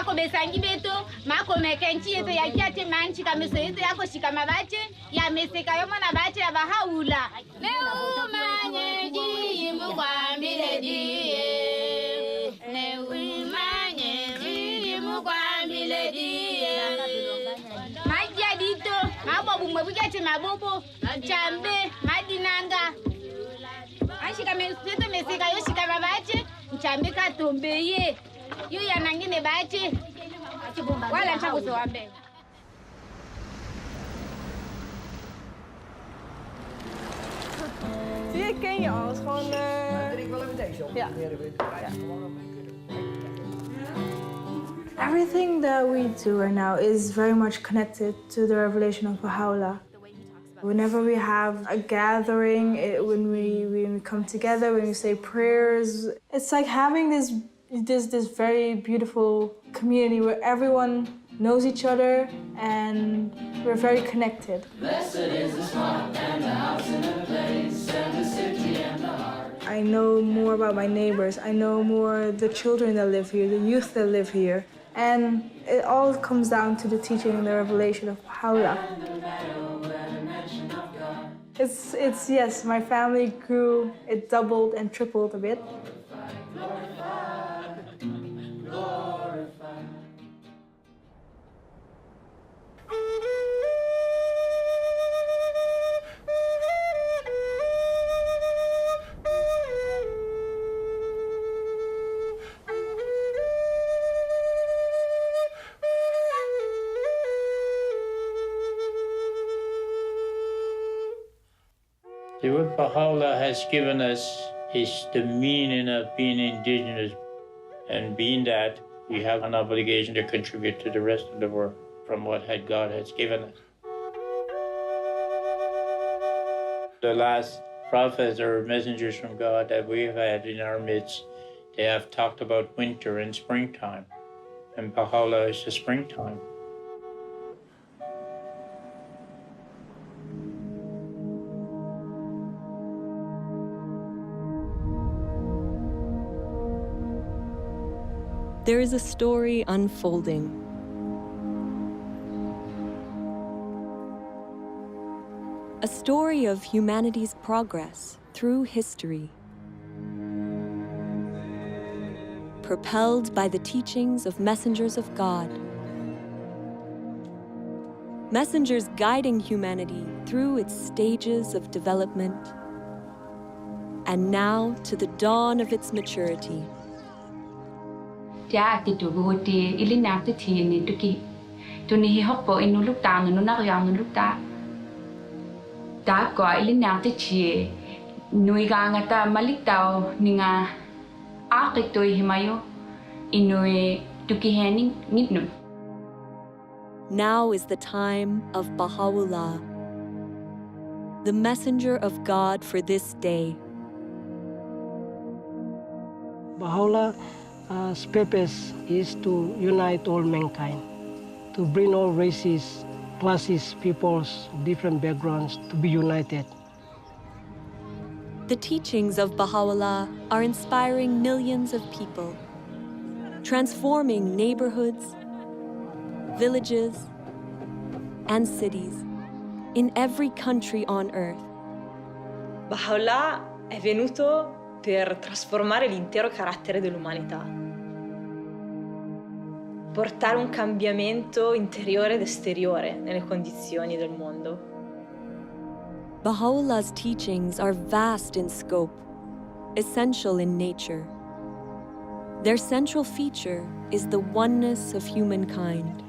mako besangi beto mako mekenchi yeto ya kiate manchi kameso yeto yako shikama bache ya meseka yomo na bache ya bahaula leo manye ji mukwambile diye leo manye ji mukwambile diye maji dito mabo bumwe bugate mabobo chambe madinanga ashika meseto meseka yo shikama bache chambe katombeye yu ya nangine bache wala changu zoambe Die ken je al, gewoon ja. Everything that we do right now is very much connected to the revelation of Baha'u'llah. Whenever we have a gathering, when we come together, when we say prayers, it's like having this very beautiful community where everyone knows each other and we're very connected. Blessed is the spot and the house and the place and the city and the heart. I know more about my neighbors. I know more the children that live here, the youth that live here. And it all comes down to the teaching and the revelation of Baha'u'llah. It's yes, my family grew, it doubled and tripled a bit. What Baha'u'llah has given us is the meaning of being indigenous, and being that we have an obligation to contribute to the rest of the world from what God has given us. The last prophets or messengers from God that we've had in our midst, they have talked about winter and springtime, and Baha'u'llah is the springtime. There is a story unfolding. A story of humanity's progress through history, propelled by the teachings of messengers of God. Messengers guiding humanity through its stages of development, and now to the dawn of its maturity. Tia ti tu buti ili nak ti thi ni tu ki tu ni hoppo inu luk ta nu nak yang nu luk ta ko ili nak ti thi nui ga ngata malik tao ni nga akik to himayo inu tu ki hening nitnu. Now is the time of Baha'u'llah, the messenger of God for this day. Baha'u'llah's purpose is to unite all mankind, to bring all races, classes, peoples, different backgrounds to be united. The teachings of Baha'u'llah are inspiring millions of people, transforming neighborhoods, villages, and cities in every country on earth. Baha'u'llah è venuto per trasformare l'intero carattere dell'umanità, portare un cambiamento interiore ed esteriore nelle condizioni del mondo. Baha'u'llah's teachings are vast in scope, essential in nature. Their central feature is the oneness of humankind,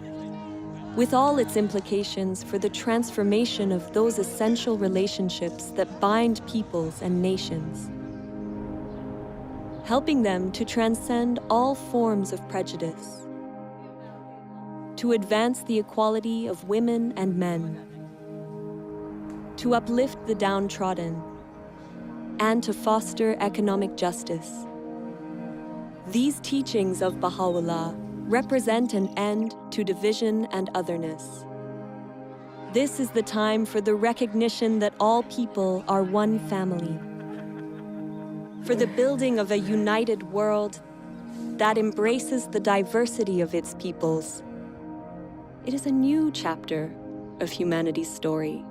with all its implications for the transformation of those essential relationships that bind peoples and nations, helping them to transcend all forms of prejudice, to advance the equality of women and men, to uplift the downtrodden, and to foster economic justice. These teachings of Baha'u'llah represent an end to division and otherness. This is the time for the recognition that all people are one family, for the building of a united world that embraces the diversity of its peoples. It is a new chapter of humanity's story,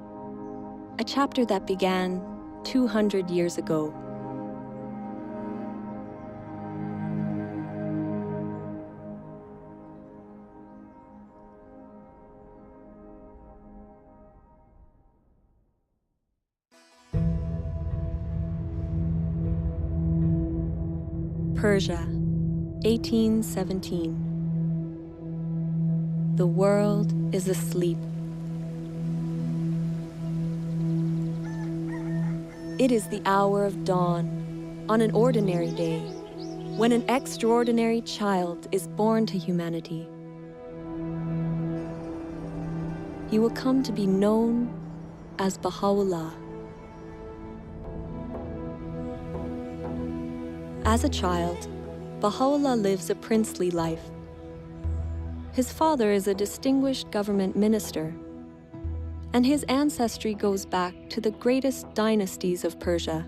a chapter that began 200 years ago. Persia, 1817. The world is asleep. It is the hour of dawn on an ordinary day, when an extraordinary child is born to humanity. He will come to be known as Baha'u'llah. As a child, Baha'u'llah lives a princely life. His father is a distinguished government minister, and his ancestry goes back to the greatest dynasties of Persia.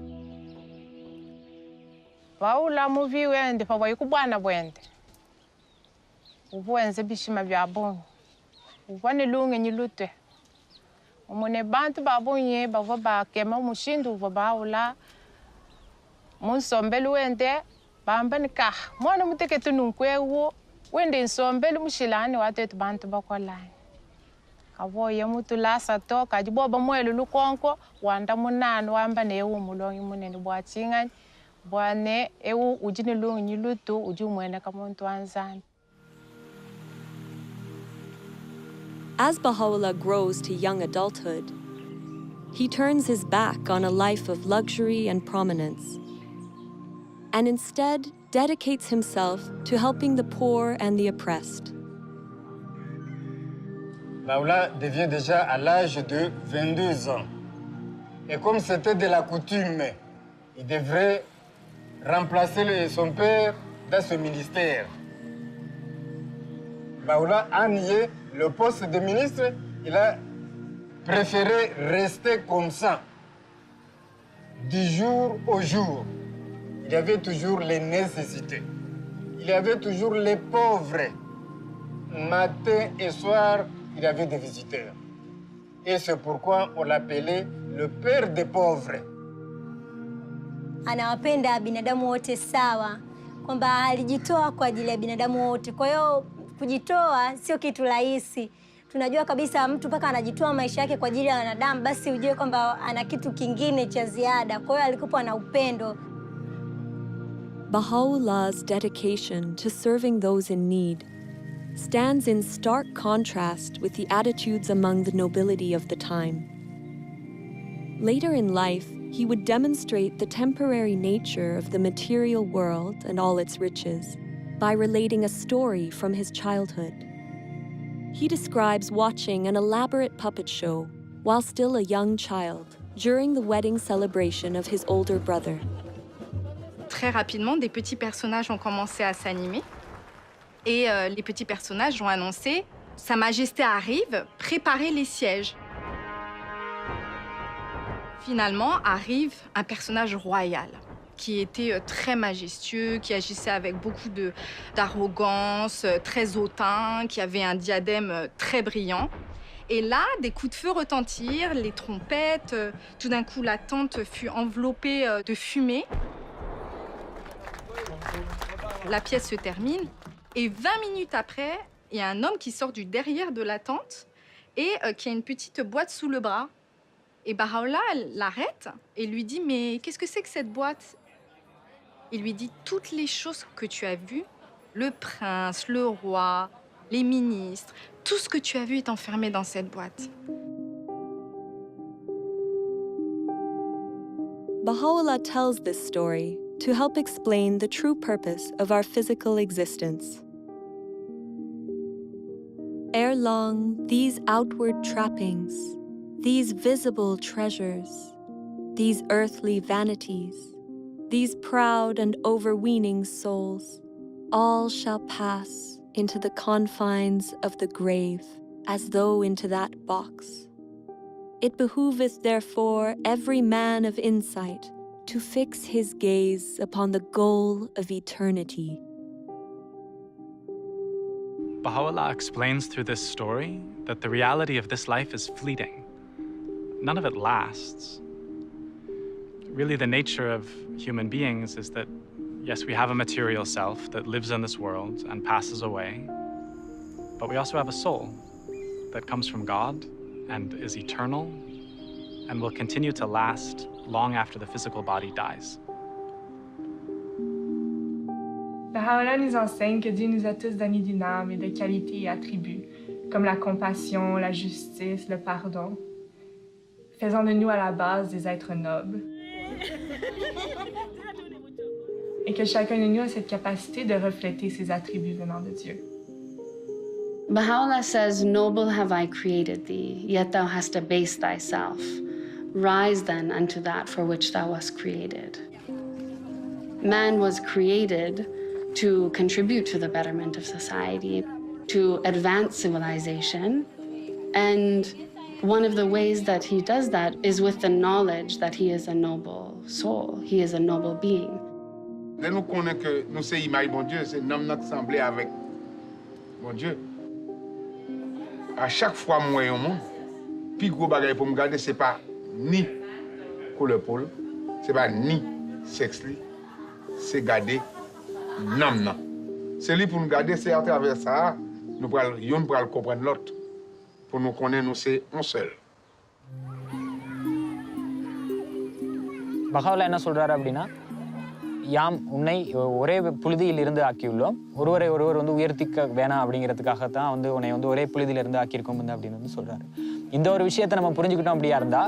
Baha'u'llah muvi wende pa wayikubwana bwende. Ubuenze bishima bya bongo. Ubwane lunge nyilute. Umone bantu babunye bava bakema umushindu uva Baha'u'llah. Munsombelu wende bambani ka mwana muteketu nunkwewo wende nsombelu mushilani watetu bantu bakolani. Kawoye mutu lasa to kajiboba mwelu lukonko wanda munanu wamba ne ewu mulongi munene bwachingani bwane ewu ujini lungi nyilutu uju mwene kamuntu anzani. As Baha'u'llah grows to young adulthood, he turns his back on a life of luxury and prominence, and instead dedicates himself to helping the poor and the oppressed. Baha'u'llah devient déjà à l'âge de 22 ans. Et comme c'était de la coutume, il devrait remplacer son père dans ce ministère. Baha'u'llah a nié le poste de ministre, il a préféré rester comme ça, du jour au jour. Il y avait toujours les nécessités. Il y avait toujours les pauvres. Matin et soir, il y avait des visiteurs. Et c'est pourquoi on l'appelait le père des pauvres. Anawapenda binadamu wote sawa, kwamba alijitoa kwa ajili ya binadamu wote. Kwa hiyo kujitoa sio kitu rahisi. Tunajua kabisa mtu mpaka anajitoa maisha yake kwa ajili ya wanadamu, basi ujue kwamba ana kitu kingine cha ziada. Kwa hiyo alikuwa na upendo. Baha'u'llah's dedication to serving those in need stands in stark contrast with the attitudes among the nobility of the time. Later in life, he would demonstrate the temporary nature of the material world and all its riches by relating a story from his childhood. He describes watching an elaborate puppet show while still a young child during the wedding celebration of his older brother. Très rapidement, des petits personnages ont commencé à s'animer. Et les petits personnages ont annoncé « Sa Majesté arrive, préparez les sièges ». Finalement, arrive un personnage royal qui était très majestueux, qui agissait avec beaucoup d'arrogance, très hautain, qui avait un diadème très brillant. Et là, des coups de feu retentirent, les trompettes. Tout d'un coup, la tente fut enveloppée de fumée. La pièce se termine. Et 20 minutes après, il y a un homme qui sort du derrière de la tente et qui a une petite boîte sous le bras. Et Baha'u'llah l'arrête et lui dit « Mais qu'est-ce que c'est que cette boîte ?» Il lui dit « Toutes les choses que tu as vues, le prince, le roi, les ministres, tout ce que tu as vu est enfermé dans cette boîte. » Baha'u'llah tells this story to help explain the true purpose of our physical existence. Ere long, these outward trappings, these visible treasures, these earthly vanities, these proud and overweening souls, all shall pass into the confines of the grave, as though into that box. It behooveth therefore every man of insight to fix his gaze upon the goal of eternity, Baha'u'llah explains through this story that the reality of this life is fleeting. None of it lasts. Really, the nature of human beings is that, yes, we have a material self that lives in this world and passes away, but we also have a soul that comes from God and is eternal and will continue to last long after the physical body dies. Baha'u'llah nous enseigne que Dieu nous a tous donné d'une âme et de qualités et attributs, comme la compassion, la justice, le pardon, faisant de nous à la base des êtres nobles. Et que chacun de nous a cette capacité de refléter ces attributs venant de Dieu. Baha'u'llah says, "Noble have I created thee, yet thou hast abased thyself. Rise then unto that for which thou wast created." Man was created to contribute to the betterment of society, to advance civilization. And one of the ways that he does that is with the knowledge that he is a noble soul, he is a noble being. Dès nous connaissons que nous sommes image bon Dieu, c'est nous qui semblons avec bon Dieu. À chaque fois que je vois un monde, le plus gros bagage pour me garder, ce n'est pas ni couleur peau, ce n'est pas ni sexe, c'est garder nam. C'est lui pour nous garder, c'est à travers ça, nous pourrons comprendre l'autre. Pour nous connaître, nous c'est un seul. Baha'u'llah என்ன சொல்றாரு அப்படின்னா, யாம் உன்னை ஒரே புழுதியில் இருந்து ஆக்கியுள்ளோம், ஒருவரை ஒருவர் உயர்த்திக்க வேணாம் அப்படிங்கிறதுக்காகத்தான் உன்னை ஒரே புழுதியில இருந்து ஆக்கியிருக்கோம் அப்படின்னு சொல்றாரு. இந்த ஒரு விஷயத்தை நம்ம புரிஞ்சுக்கிட்டோம் அப்படியா இருந்தா,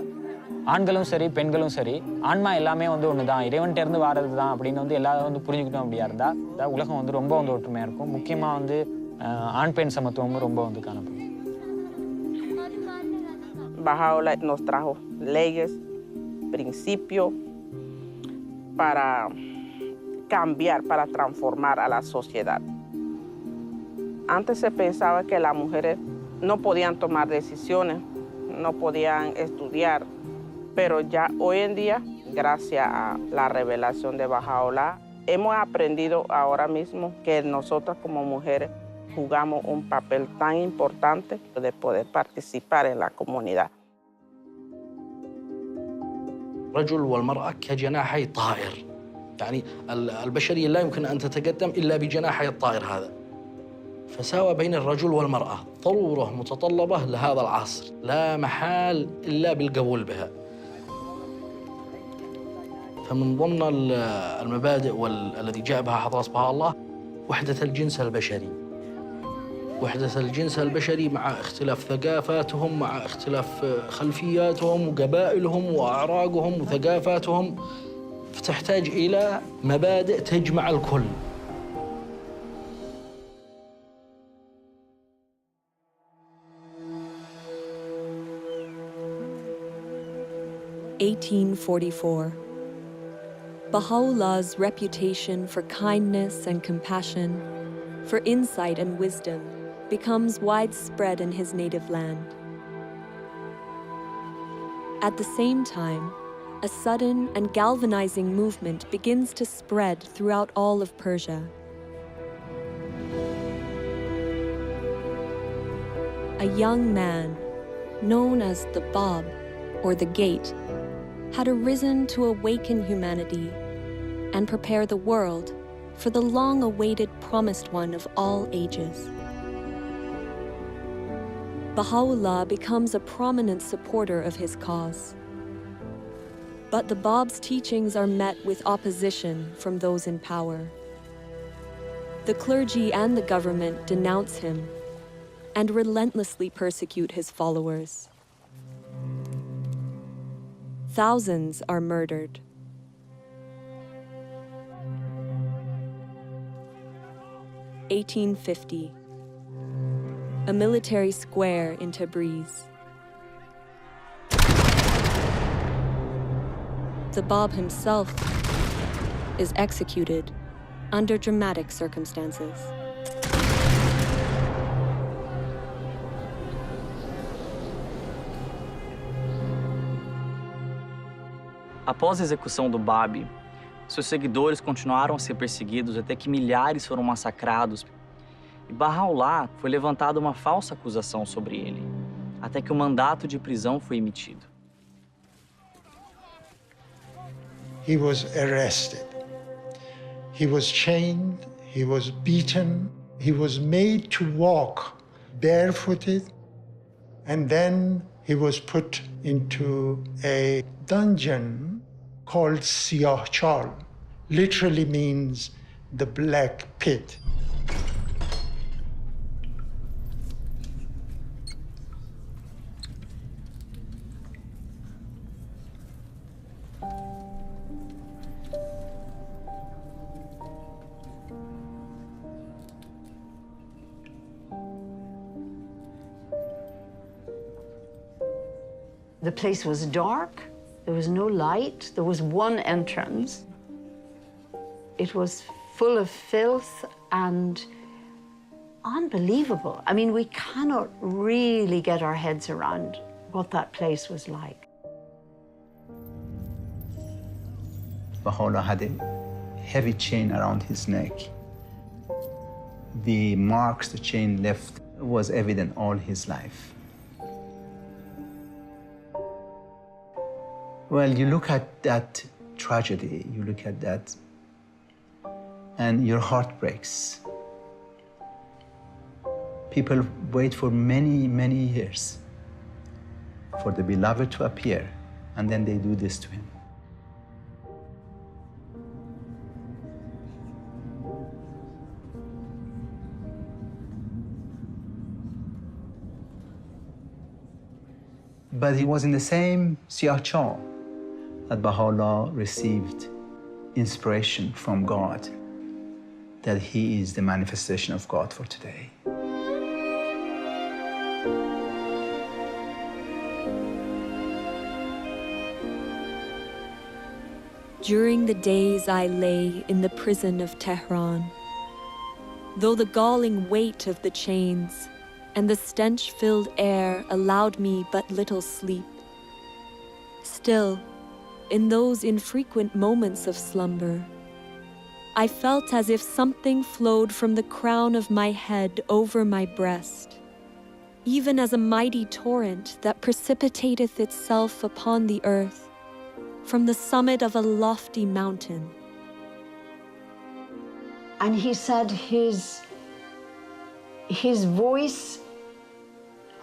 ஆண்களும் சரி பெண்களும் சரி, ஆன்மா எல்லாமே ஒண்ணுதான், இறைவன்கிட்ட இருந்து வாரது தான் அப்படின்னு எல்லாரும் புரிஞ்சுக்கிட்டோம் அப்படியா இருந்தா, உலகம் ரொம்ப ஒற்றுமையா இருக்கும். முக்கியமா ஆண் பெண் சமத்துவமும் ரொம்ப காணப்படும். Bahá'u'lláh nos trajo leyes, principios para cambiar, para transformar a la sociedad. Antes se pensaba que las mujeres no podían tomar decisiones, no podían estudiar, pero ya hoy en día, gracias a la revelación de Bahá'u'lláh, hemos aprendido ahora mismo que nosotras como mujeres jugamos un papel tan importante de poder participar en la comunidad. الرجل والمرأة كجناحي طائر، يعني البشرية لا يمكن أن تتقدم إلا بجناحي الطائر هذا. فساوى بين الرجل والمرأة ضرورة متطلبة لهذا العصر، لا محال إلا بالقبول بها. فمن ضمن المبادئ والذي جاء بها حضرة بها الله وحدة الجنس البشري. وحدة الجنس البشري مع اختلاف ثقافاتهم، مع اختلاف خلفياتهم وقبائلهم وأعراقهم وثقافاتهم، فتحتاج إلى مبادئ تجمع الكل. Baha'u'llah's reputation for kindness and compassion, for insight and wisdom, becomes widespread in his native land. At the same time, a sudden and galvanizing movement begins to spread throughout all of Persia. A young man, known as the Bab, or the Gate, had arisen to awaken humanity and prepare the world for the long-awaited promised one of all ages. Baha'u'llah becomes a prominent supporter of his cause. But the Bab's teachings are met with opposition from those in power. The clergy and the government denounce him and relentlessly persecute his followers. Thousands are murdered. (1850). A military square in Tabriz. The Bab himself is executed under dramatic circumstances. Após a execução do Bab, seus seguidores continuaram a ser perseguidos até que milhares foram massacrados. E Baha'u'llah foi levantada uma falsa acusação sobre ele, até que o mandato de prisão foi emitido. He was arrested. He was chained, he was beaten, he was made to walk barefooted, and then he was put into a dungeon called Siyahchal, literally means the black pit. The place was dark, there was no light, there was one entrance. It was full of filth and unbelievable. I mean, we cannot really get our heads around what that place was like. Baha'u'llah had a heavy chain around his neck. The marks the chain left was evident all his life. Well, you look at that tragedy, you look at that, and your heart breaks. People wait for many, many years for the beloved to appear, and then they do this to him. But he was in the same Siyahchal that Baha'u'llah received inspiration from God, that he is the manifestation of God for today. During the days I lay in the prison of Tehran, though the galling weight of the chains and the stench-filled air allowed me but little sleep, still, in those infrequent moments of slumber, I felt as if something flowed from the crown of my head over my breast, even as a mighty torrent that precipitateth itself upon the earth from the summit of a lofty mountain. And he said his voice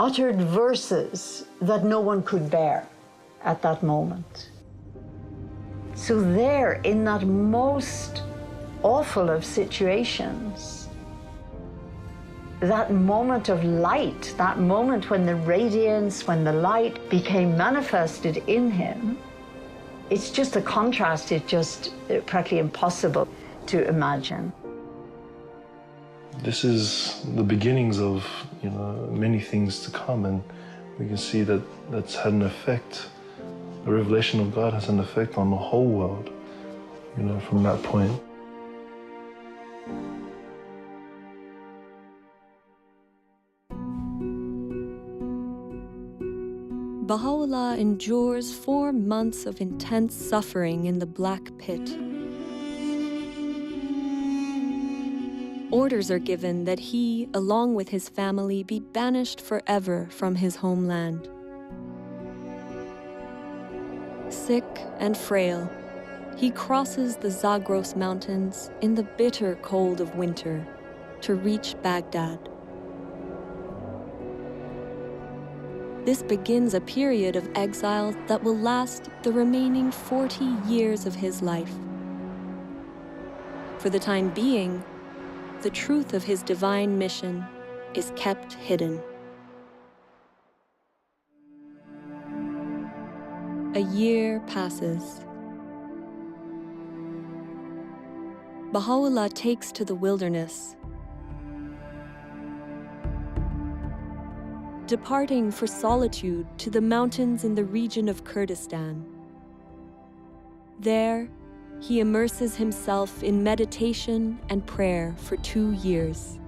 uttered verses that no one could bear at that moment. So there, in that most awful of situations, that moment of light, that moment when the radiance, when the light became manifested in him, it's just a contrast, it's just practically impossible to imagine. This is the beginnings of, many things to come, and we can see that that's had an effect. The revelation of God has an effect on the whole world, from that point. Baha'u'llah endures 4 months of intense suffering in the Black Pit. Orders are given that he, along with his family, be banished forever from his homeland. Sick and frail, he crosses the Zagros Mountains in the bitter cold of winter to reach Baghdad. This begins a period of exile that will last the remaining 40 years of his life. For the time being, the truth of his divine mission is kept hidden. A year passes. Baha'u'llah takes to the wilderness, departing for solitude to the mountains in the region of Kurdistan. There, he immerses himself in meditation and prayer for 2 years.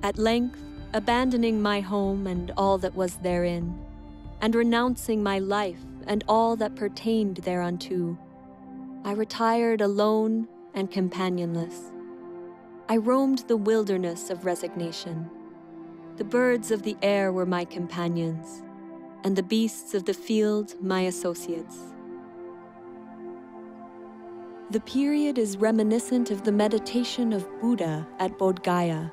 At length, abandoning my home and all that was therein, and renouncing my life and all that pertained thereunto, I retired alone and companionless. I roamed the wilderness of resignation. The birds of the air were my companions, and the beasts of the field my associates. The period is reminiscent of the meditation of Buddha at Bodh Gaya,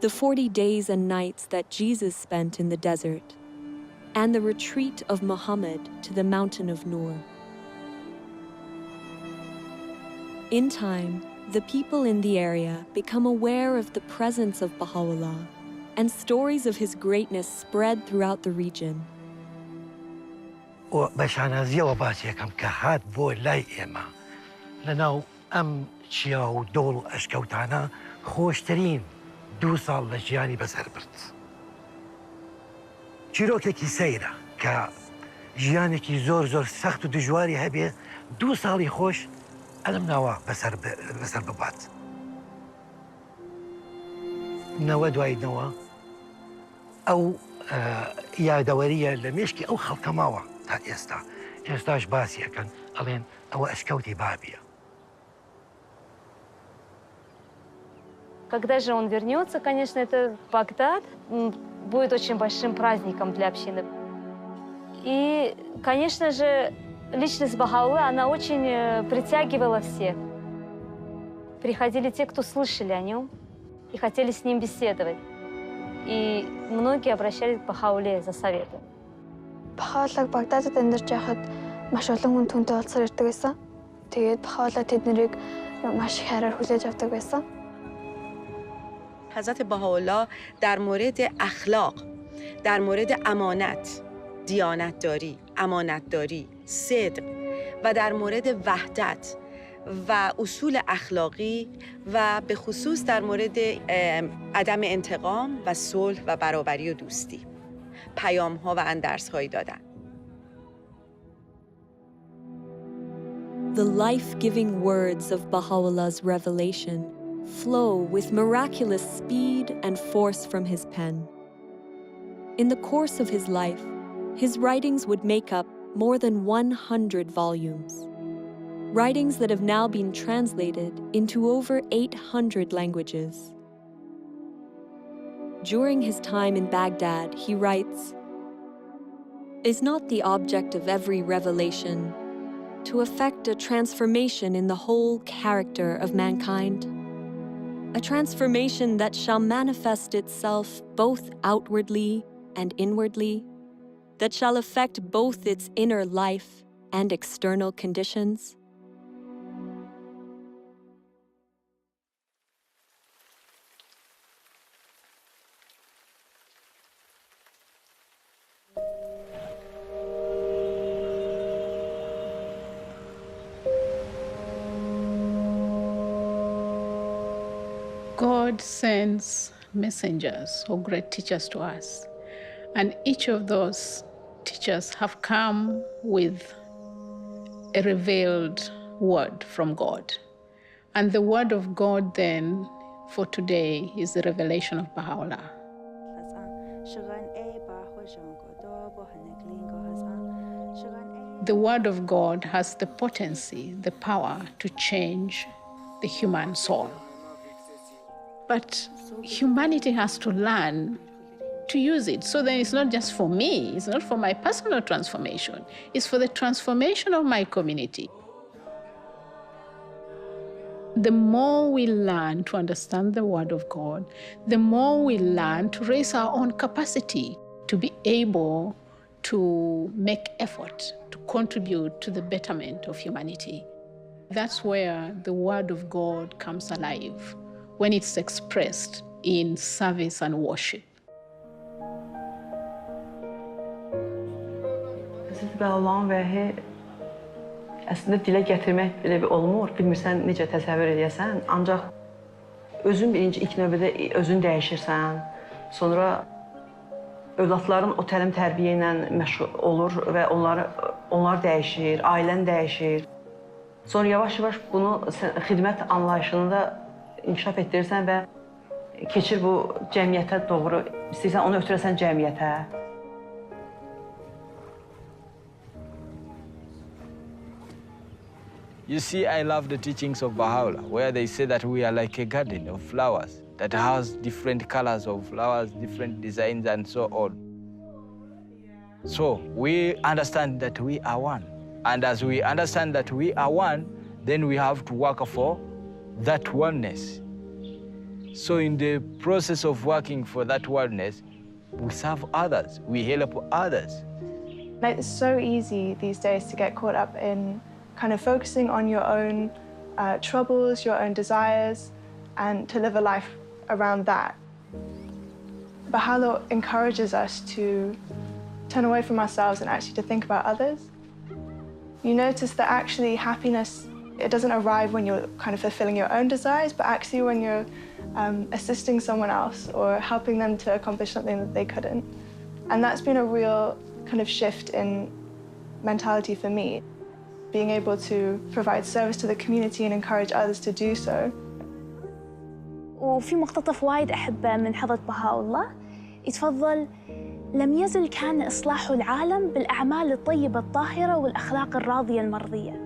the 40 days and nights that Jesus spent in the desert, and the retreat of Muhammad to the mountain of Nur. In time, the people in the area become aware of the presence of Baha'u'llah, and stories of his greatness spread throughout the region. بەشانازیەوە باسیەکەم کە هات بۆ لای ئێمە لەناو ئەم چیا و دۆڵ و ئەشکەوتانە خۆشترین 2 ساڵ لە ژیانی بەسەر برد. چیرۆکێکی سەیرە کە ژیانێکی زۆر سەخت و دژواری هەبێ 2 ساڵی خۆش ئەلم ناوە بەسەر ببات. نەوە دوای نەوە ئەو یادەوەریە لە مێشکی ئەو خەڵکە ماوە تا ئێستا. ئێستاش باسیەکەن ئەڵێن ئەوە ئەشکەوتی بابیە. Когда же он вернется, конечно, это Багдад будет очень большим праздником для общины. И, конечно же, личность Бахаулы, она очень притягивала всех. Приходили те, кто слышали о нем и хотели с ним беседовать. И многие обращались к Бахауле за советом. Бахаулаг Багдадад амьдарч байхад маш олон хүн түүнтэй уулзсаар ирдэг байсан. Тэгээд Бахаула тэднийг маш их хайраар хүлээж авдаг байсан. حضرت بهاءالله در مورد اخلاق، در مورد امانت، دیانتداری، امانتداری، صدق و در مورد وحدت و اصول اخلاقی و به خصوص در مورد عدم انتقام و صلح و برابری و دوستی پیام‌ها و اندرس‌هایی دادن. The life-giving words of Baha'u'llah's revelation flow with miraculous speed and force from his pen. In the course of his life, his writings would make up more than 100 volumes. Writings that have now been translated into over 800 languages. During his time in Baghdad, he writes, "Is not the object of every revelation to effect a transformation in the whole character of mankind? A transformation that shall manifest itself both outwardly and inwardly, that shall affect both its inner life and external conditions?" God sends messengers or great teachers to us, and each of those teachers have come with a revealed word from God. And the word of God then for today is the revelation of Baha'u'llah. The word of God has the potency, the power to change the human soul. But humanity has to learn to use it. So then it's not just for me, it's not for my personal transformation, it's for the transformation of my community. The more we learn to understand the Word of God, the more we learn to raise our own capacity to be able to make effort to contribute to the betterment of humanity. That's where the Word of God comes alive, when it's expressed in service and worship. Hazreti Allah'ın vəhi əslində dilə gətirmək belə bir olmur. Bilmirsən necə təsəvvür edəsən. Ancaq özün birinci ilk növbədə özün dəyişirsən. Sonra övladların o təlim tərbiyə ilə məşğul olur və onlar dəyişir, ailən dəyişir. Sonra yavaş-yavaş bunu xidmət anlayışını da inkişaf etdirirsən və keçir bu cəmiyyətə doğru, istəyirsən onu ötürəsən cəmiyyətə. You see, I love the teachings of Baha'u'llah, where they say that we are like a garden of flowers that has different colors of flowers, different designs, and so on. So we understand that we are one. And as we understand that we are one, then we have to work for that oneness. So in the process of working for that oneness, we serve others, we help others. It's so easy these days to get caught up in kind of focusing on your own troubles, your own desires, and to live a life around that. Baha'u'llah encourages us to turn away from ourselves and actually to think about others. You notice that actually happiness, it doesn't arrive when you're kind of fulfilling your own desires, but actually when you're assisting someone else or helping them to accomplish something that they couldn't. And that's been a real kind of shift in mentality for me, being able to provide service to the community and encourage others to do so. وفي مقتطف وايد أحبه من حضرة بهاء الله يتفضل: لم يزل كان إصلاح العالم بالأعمال الطيبة الطاهرة والأخلاق الراضية المرضية.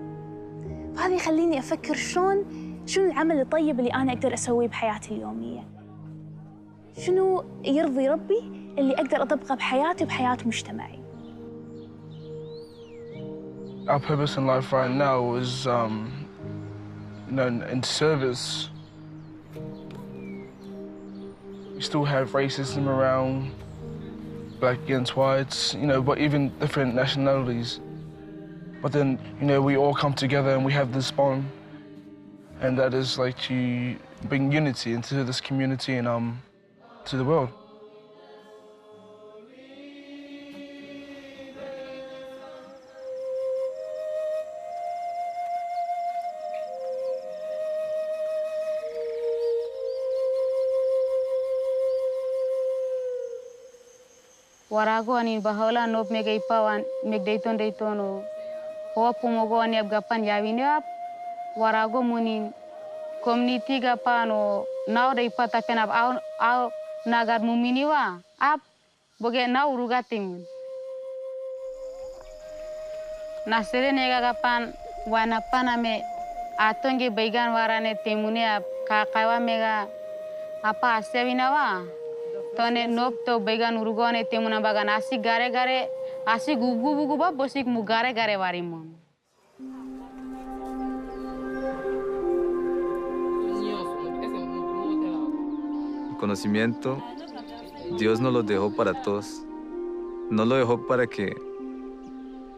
وهذا يخليني أفكر شنو العمل الطيب اللي أنا أقدر أسويه بحياتي اليومية. شنو يرضي ربي اللي أقدر أطبقه بحياتي وبحياة مجتمعي. Our purpose in life right now is, in service. We still have racism around, black against whites, but even different nationalities. But then, we all come together and we have this bond, and that is like to bring unity into this community and to the world. Warago ani Baha'u'llah nop mega ipawan meg daytono hopu mogo ani abgapan yawiniap warago munin community gapano now day pata penab au nagar muminiwa ap boge now rugatim nasere nega gapan wana paname atonge baigan warane temune kakawa mega apa asewinawa tone nop to began urugone temuna bagan asi gare asi gugu ba bosik mu gare warimon. El conocimiento Dios nos lo dejó para todos. No lo dejó para que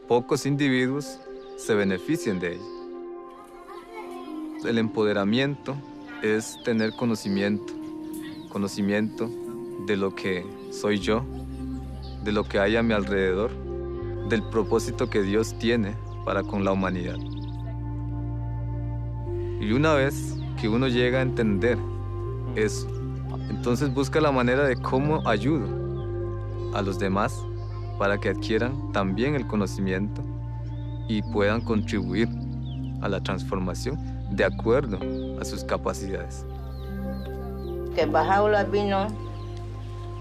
pocos individuos se beneficien de ello. El empoderamiento es tener conocimiento de lo que soy yo, de lo que hay a mi alrededor, del propósito que Dios tiene para con la humanidad. Y una vez que uno llega a entender eso, entonces busca la manera de cómo ayudo a los demás para que adquieran también el conocimiento y puedan contribuir a la transformación de acuerdo a sus capacidades. Que Baha'u'llah vino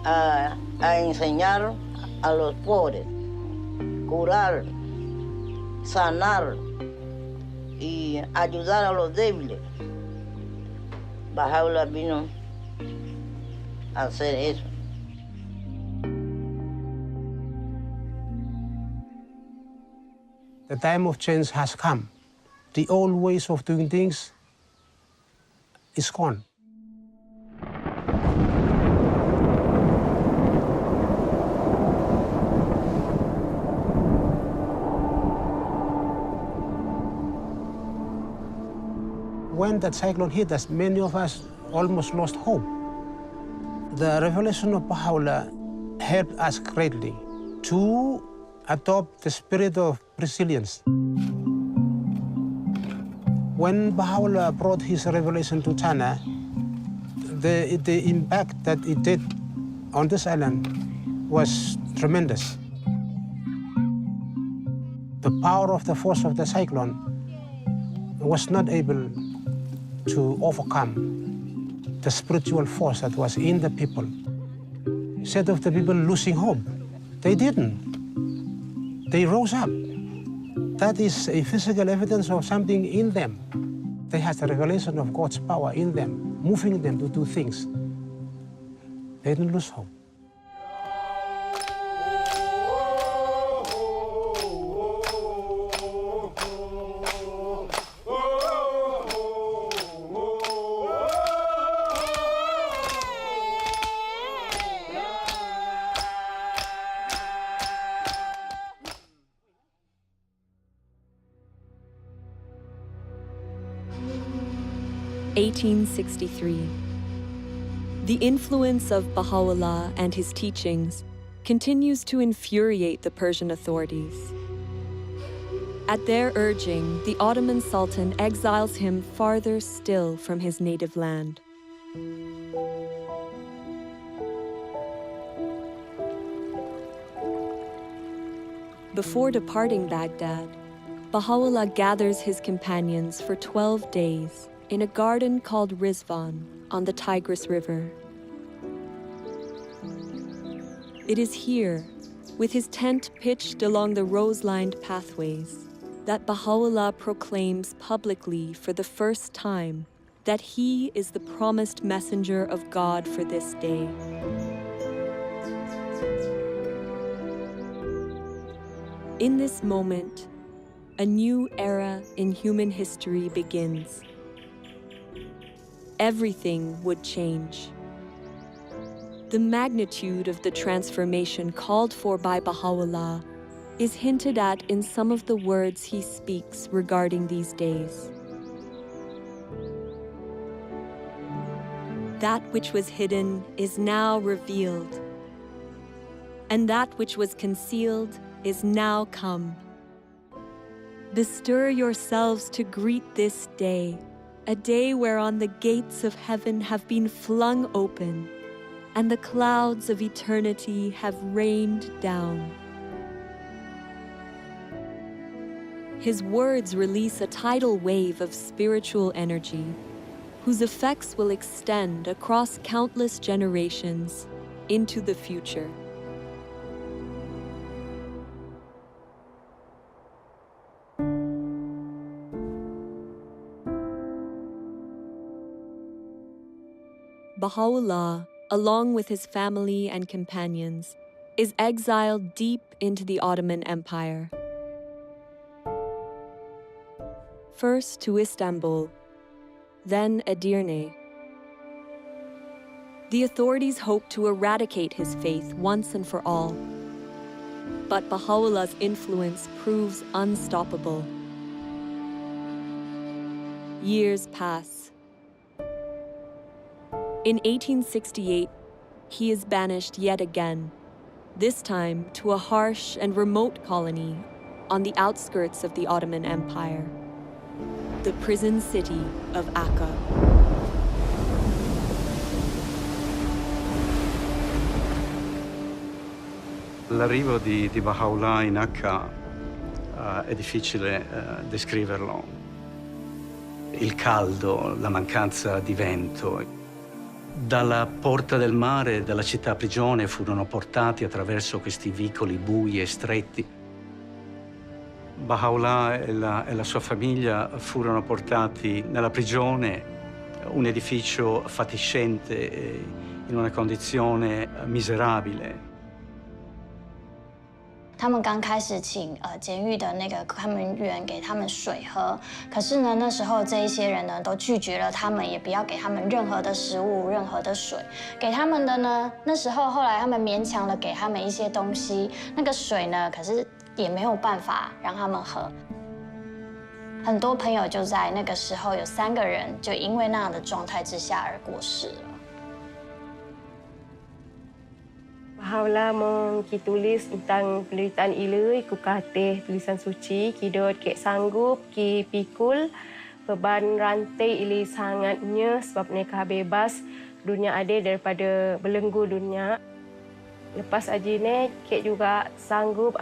a enseñar a los pobres, curar, sanar y ayudar a los débiles. Baha'u'llah vino a hacer eso. The time of change has come. The old ways of doing things is gone. When that cyclone hit us, many of us almost lost hope. The revelation of Baha'u'llah helped us greatly to adopt the spirit of resilience. When Baha'u'llah brought his revelation to China, the impact that it did on this island was tremendous. The power of the force of the cyclone was not able to overcome the spiritual force that was in the people. Instead of the people losing hope, they didn't. They rose up that is a physical evidence of something in them. They have the revelation of God's power in them, moving them to do things. They didn't lose hope. (1863). The influence of Baha'u'llah and his teachings continues to infuriate the Persian authorities. At their urging, the Ottoman Sultan exiles him farther still from his native land. Before departing Baghdad, Baha'u'llah gathers his companions for 12 days in a garden called Rizwan on the Tigris River. It is here, with his tent pitched along the rose-lined pathways, that Baha'u'llah proclaims publicly for the first time that he is the promised messenger of God for this day. In this moment, a new era in human history begins. Everything would change. The magnitude of the transformation called for by Baha'u'llah is hinted at in some of the words he speaks regarding these days. That which was hidden is now revealed, and that which was concealed is now come. Bestir yourselves to greet this day, a day whereon the gates of heaven have been flung open, and the clouds of eternity have rained down. His words release a tidal wave of spiritual energy, whose effects will extend across countless generations into the future. Baha'u'llah, along with his family and companions, is exiled deep into the Ottoman Empire. First to Istanbul, then Edirne. The authorities hope to eradicate his faith once and for all. But Baha'u'llah's influence proves unstoppable. Years pass. In 1868, he is banished yet again, this time to a harsh and remote colony on the outskirts of the Ottoman Empire, the prison city of Akka. L'arrivo di Baha'u'llah in Akka è difficile descriverlo. Il caldo, la mancanza di vento. Dalla porta del mare, dalla città prigione, furono portati attraverso questi vicoli bui e stretti. Baha'u'llah e la sua famiglia furono portati nella prigione, un edificio fatiscente, in una condizione miserabile. 他们刚开始请监狱的那个看门员给他们水喝，可是呢，那时候这一些人呢都拒绝了他们，也不要给他们任何的食物、任何的水。给他们的呢，那时候后来他们勉强了给他们一些东西，那个水呢，可是也没有办法让他们喝。很多朋友就在那个时候有3个人就因为那样的状态之下而过世了。 Baha'u'llah mau tulis tentang penderitaan ilui, ku katih tulisan suci, kidot kek sanggup, ki pikul, beban rantai ili sangatnya sebab mereka bebas dunia adil daripada belenggu dunia. Lepas ajine kek juga sanggup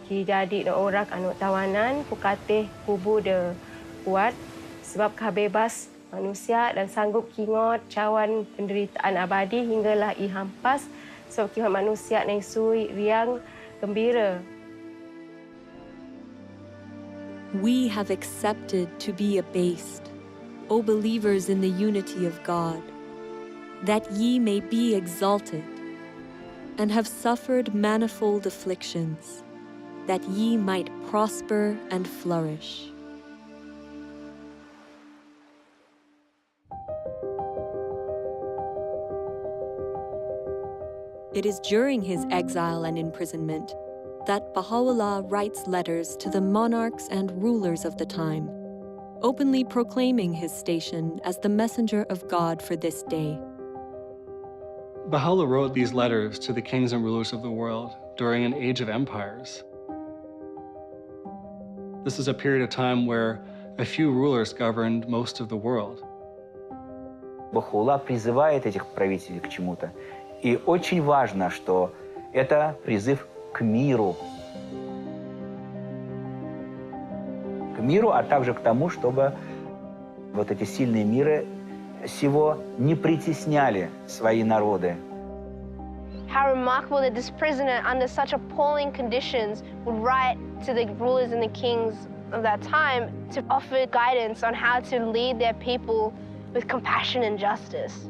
ki jadi orang tawanan, ku katih kubu de kuat sebab bebas manusia dan sanggup kingot cawan penderitaan abadi hinggalah i hampas. Sebab kita manusia yang sui, riang, gembira. we have accepted to be abased, O believers in the unity of God, that ye may be exalted, and have suffered manifold afflictions, that ye might prosper and flourish. It is during his exile and imprisonment that Baha'u'llah writes letters to the monarchs and rulers of the time, openly proclaiming his station as the messenger of God for this day. Baha'u'llah wrote these letters to the kings and rulers of the world during an age of empires. This is a period of time where a few rulers governed most of the world. Баха'у'ллах призывает этих правителей к чему-то. И очень важно, что это призыв к миру. К миру, а также к тому, чтобы вот эти сильные миры сего не притесняли свои народы. How remarkable that this prisoner, under such appalling conditions, would write to the rulers and the kings of that time to offer guidance on how to lead their people with compassion and justice.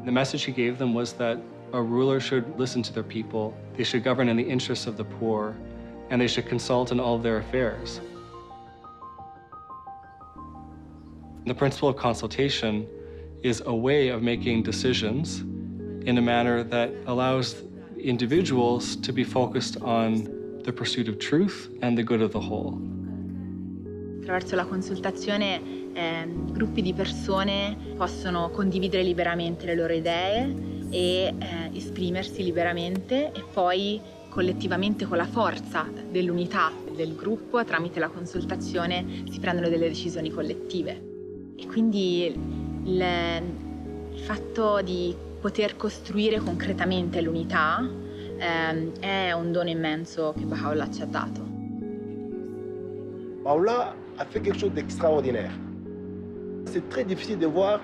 The message he gave them was that a ruler should listen to their people, they should govern in the interests of the poor, and they should consult in all of their affairs. The principle of consultation is a way of making decisions in a manner that allows individuals to be focused on the pursuit of truth and the good of the whole. Attraverso la consultazione gruppi di persone possono condividere liberamente le loro idee e esprimersi liberamente e poi collettivamente con la forza dell'unità del gruppo tramite la consultazione si prendono delle decisioni collettive. E quindi il fatto di poter costruire concretamente l'unità è un dono immenso che Baha'u'llah ci ha dato. Baha'u'llah a fait quelque chose d'extraordinaire. C'est très difficile de voir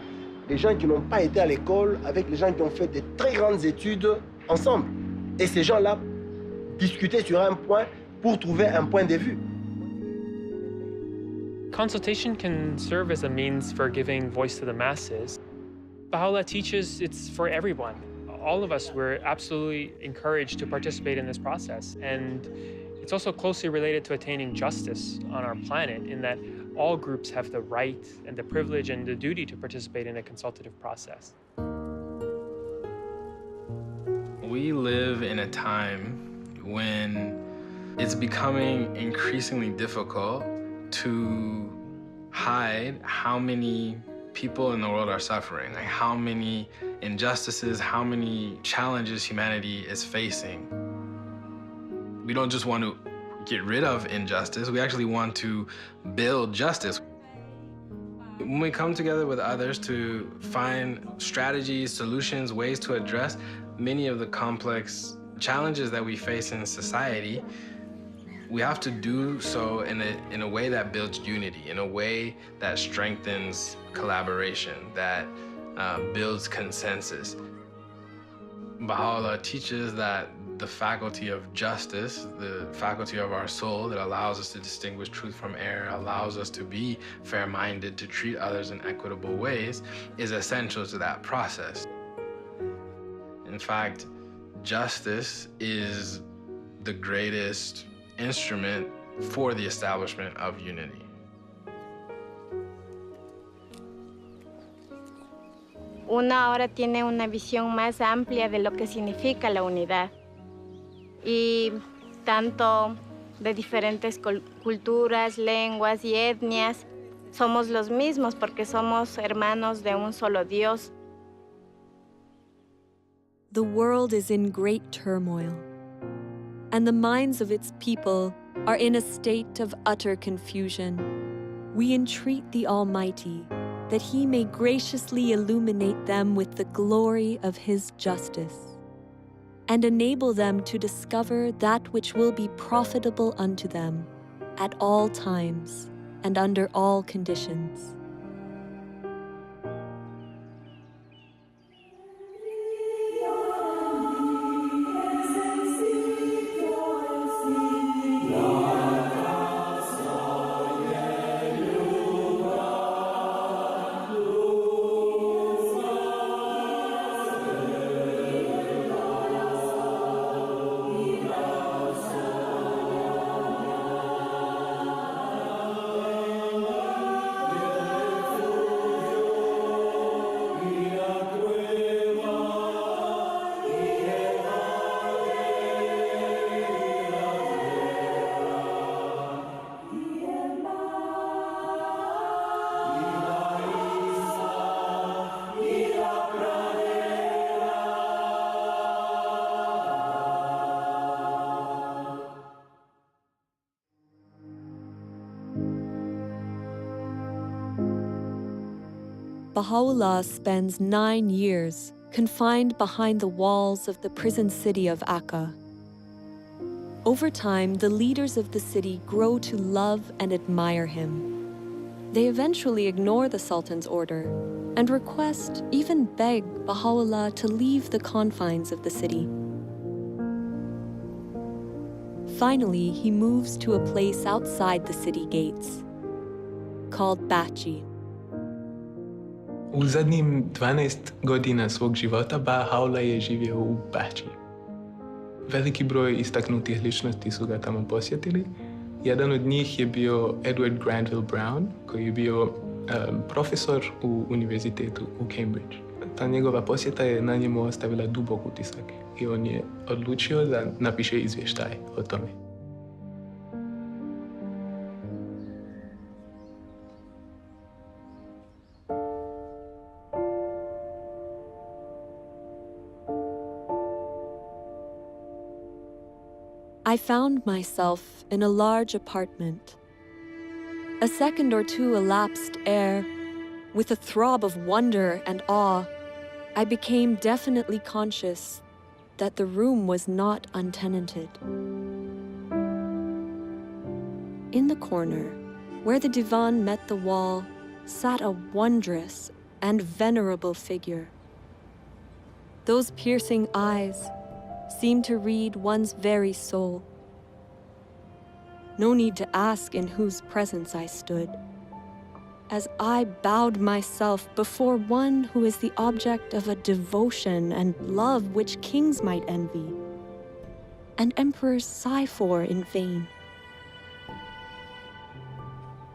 les gens qui n'ont pas été à l'école avec les gens qui ont fait de très grandes études ensemble. Et ces gens-là discuter sur un point pour trouver un point de vue. Consultation can serve as a means for giving voice to the masses. Baha'u'llah teaches it's for everyone. All of us, we're absolutely encouraged to participate in this process. And it's also closely related to attaining justice on our planet in that all groups have the right and the privilege and the duty to participate in a consultative process. We live in a time when it's becoming increasingly difficult to hide how many people in the world are suffering, like how many injustices, how many challenges humanity is facing. We don't just want to get rid of injustice, we actually want to build justice. When we come together with others to find strategies, solutions, ways to address many of the complex challenges that we face in society, we have to do so in a way that builds unity, in a way that strengthens collaboration, that builds consensus. Baha'u'llah teaches that the faculty of justice, the faculty of our soul that allows us to distinguish truth from error, allows us to be fair-minded, to treat others in equitable ways, is essential to that process. In fact, justice is the greatest instrument for the establishment of unity. Uno ahora tiene una visión más amplia de lo que significa la unidad. Y tanto de diferentes culturas, lenguas y etnias, somos los mismos porque somos hermanos de un solo Dios. The world is in great turmoil, and the minds of its people are in a state of utter confusion. We entreat the Almighty that He may graciously illuminate them with the glory of His justice, and enable them to discover that which will be profitable unto them at all times and under all conditions. Baha'u'llah spends 9 years confined behind the walls of the prison city of Akka. Over time, the leaders of the city grow to love and admire him. They eventually ignore the Sultan's order and request, even beg, Baha'u'llah to leave the confines of the city. Finally, he moves to a place outside the city gates, called Baha'i. U zadnjim 12 godina svog života Baha'u'llah je živio u Baha'i. Veliki broj istaknutih ličnosti su ga tamo posjetili. Jedan od njih je bio Edward Granville Brown, koji je bio profesor u univerzitetu u Cambridge. Ta njegova posjeta je na njemu ostavila dubok utisak i on je odlučio da napiše izvještaj o tome. I found myself in a large apartment. A second or two elapsed ere, with a throb of wonder and awe, I became definitely conscious that the room was not untenanted. In the corner, where the divan met the wall, sat a wondrous and venerable figure. Those piercing eyes seemed to read one's very soul. No need to ask in whose presence I stood, as I bowed myself before one who is the object of a devotion and love which kings might envy, and emperors sigh for in vain.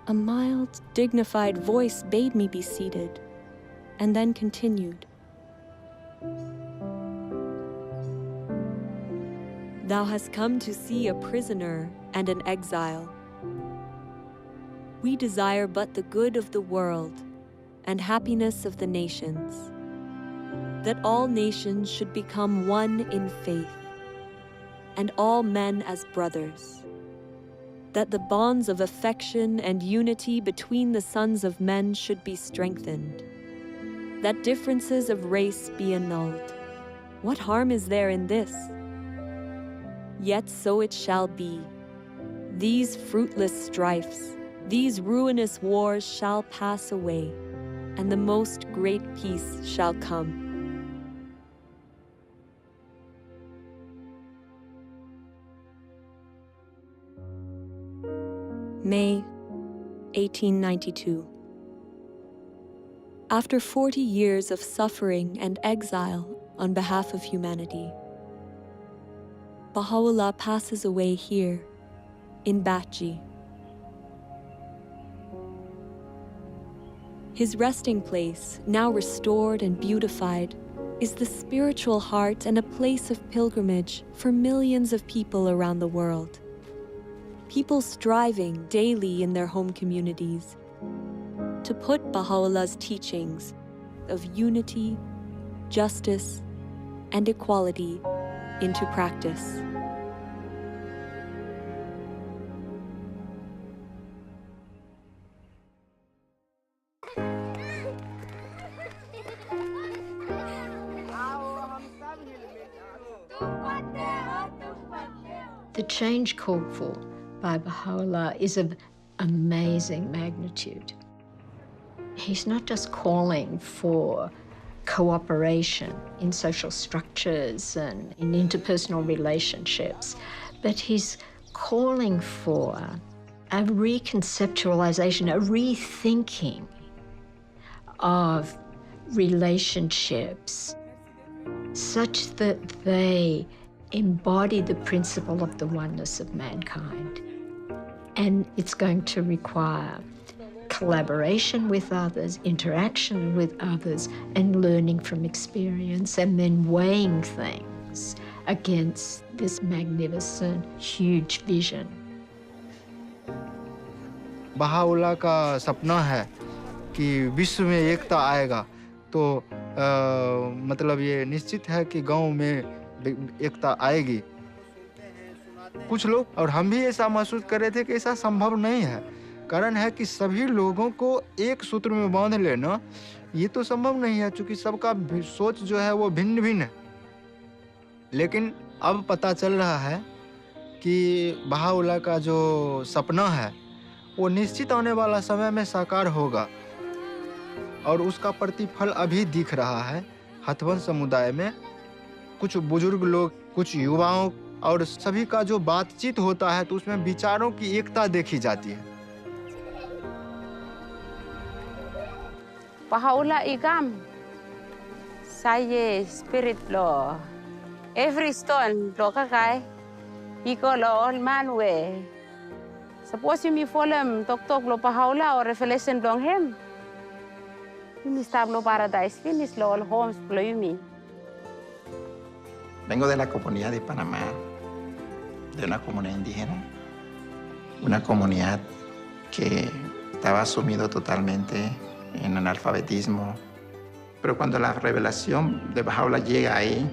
A mild, dignified voice bade me be seated, and then continued. Thou hast come to see a prisoner and an exile. We desire but the good of the world and happiness of the nations, that all nations should become one in faith, and all men as brothers, that the bonds of affection and unity between the sons of men should be strengthened, that differences of race be annulled. What harm is there in this? Yet so it shall be. These fruitless strifes, these ruinous wars shall pass away, and the most great peace shall come. May 1892. After 40 years of suffering and exile on behalf of humanity, Baha'u'llah passes away here, in Baha'i. His resting place, now restored and beautified, is the spiritual heart and a place of pilgrimage for millions of people around the world. People striving daily in their home communities to put Baha'u'llah's teachings of unity, justice, and equality into practice. The change called for by Baha'u'llah is of amazing magnitude. He's not just calling for cooperation in social structures and in interpersonal relationships, but he's calling for a reconceptualization, a rethinking of relationships such that they embody the principle of the oneness of mankind. And it's going to require collaboration with others, interaction with others, and learning from experience, and then weighing things against this magnificent, huge vision. Baha'u'llah का सपना है कि विश्व में एकता आएगा, तो मतलब ये निश्चित है कि गांव में एकता आएगी. कुछ लोग और हम भी ऐसा महसूस कर रहे थे कि ऐसा संभव नहीं है. कारण है कि सभी लोगों को एक सूत्र में बांध लेना ये तो संभव नहीं है, क्योंकि सबका सोच जो है वो भिन्न भिन्न है। लेकिन अब पता चल रहा है कि बहाउल्लाह का जो सपना है वो निश्चित आने वाला समय में साकार होगा, और उसका प्रतिफल अभी दिख रहा है हथवंश समुदाय में। कुछ बुजुर्ग लोग, कुछ युवाओं और सभी का जो बातचीत होता है तो उसमें विचारों की एकता देखी जाती है। Bahaula igam, saya spirit lo, every stone lo kakai, iko lo all man we. Suppose you me follow tok lo Bahaula or revelation long him. Mi stablo paradise finish lo all homes lo yumi. Vengo de la comunidad de Panamá, de una comunidad indígena, una comunidad que estaba sumido totalmente en analfabetismo. Pero cuando la revelación de Bahá'u'lláh llega ahí,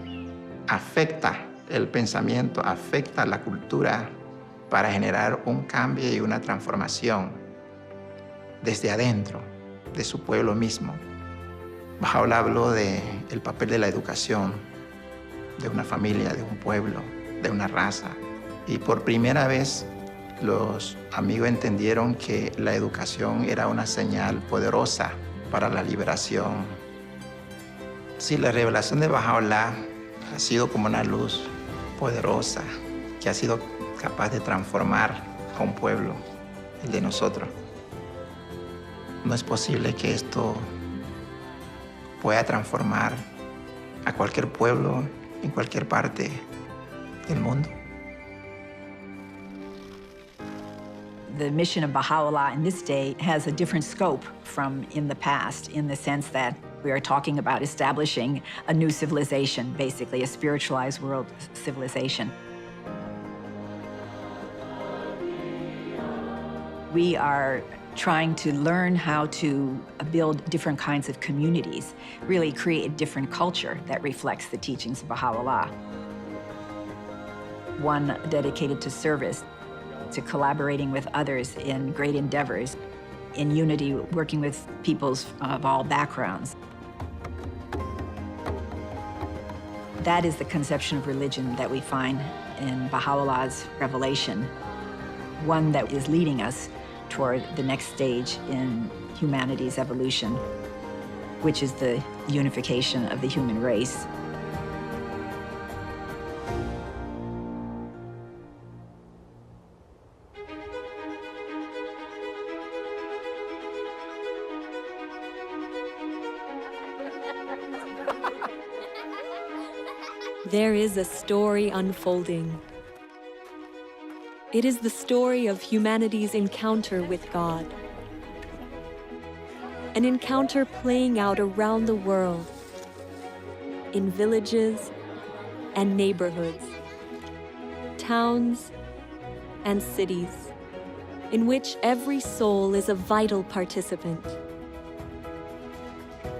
afecta el pensamiento, afecta la cultura para generar un cambio y una transformación desde adentro, de su pueblo mismo. Bahá'u'lláh habló del papel de la educación, de una familia, de un pueblo, de una raza. Y por primera vez los amigos entendieron que la educación era una señal poderosa para la liberación. Sí, la revelación de Bahá'u'lláh ha sido como una luz poderosa que ha sido capaz de transformar a un pueblo, el de nosotros. No es posible que esto pueda transformar a cualquier pueblo en cualquier parte del mundo. The mission of Baha'u'lláh in this day has a different scope from in the past, in the sense that we are talking about establishing a new civilization, basically a spiritualized world civilization. We are trying to learn how to build different kinds of communities, really create a different culture that reflects the teachings of Baha'u'lláh. One dedicated to service, to collaborating with others in great endeavors, in unity, working with peoples of all backgrounds. That is the conception of religion that we find in Baha'u'llah's revelation, one that is leading us toward the next stage in humanity's evolution, which is the unification of the human race. There is a story unfolding. It is the story of humanity's encounter with God. An encounter playing out around the world, in villages and neighborhoods, towns and cities, in which every soul is a vital participant.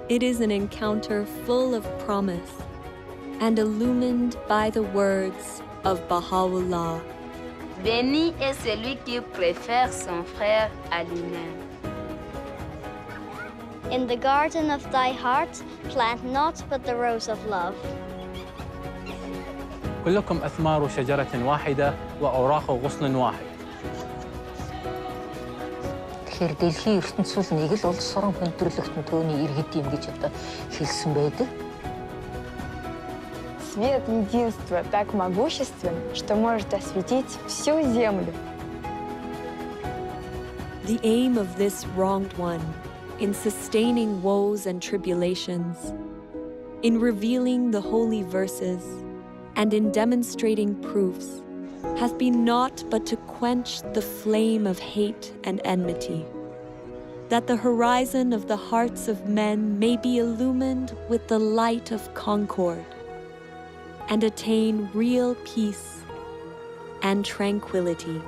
It is an encounter full of promise and illumined by the words of Baha'u'lláh. Béni est celui qui préfère son frère à lui-même. In the garden of thy heart, plant naught but the rose of love. كلكم أثمار شجرة واحدة وأوراق غصن واحد. Тэгэхээр дэлхийн ертөнцийн нэг л улс орон хүндрэлтэн төөний иргэд юм гэж одоо хэлсэн байдаг. Свет единства так могуществен, что может осветить всю землю. The aim of this wronged one, in sustaining woes and tribulations, in revealing the holy verses, and in demonstrating proofs, hath been naught but to quench the flame of hate and enmity, that the horizon of the hearts of men may be illumined with the light of concord, and attain real peace and tranquility.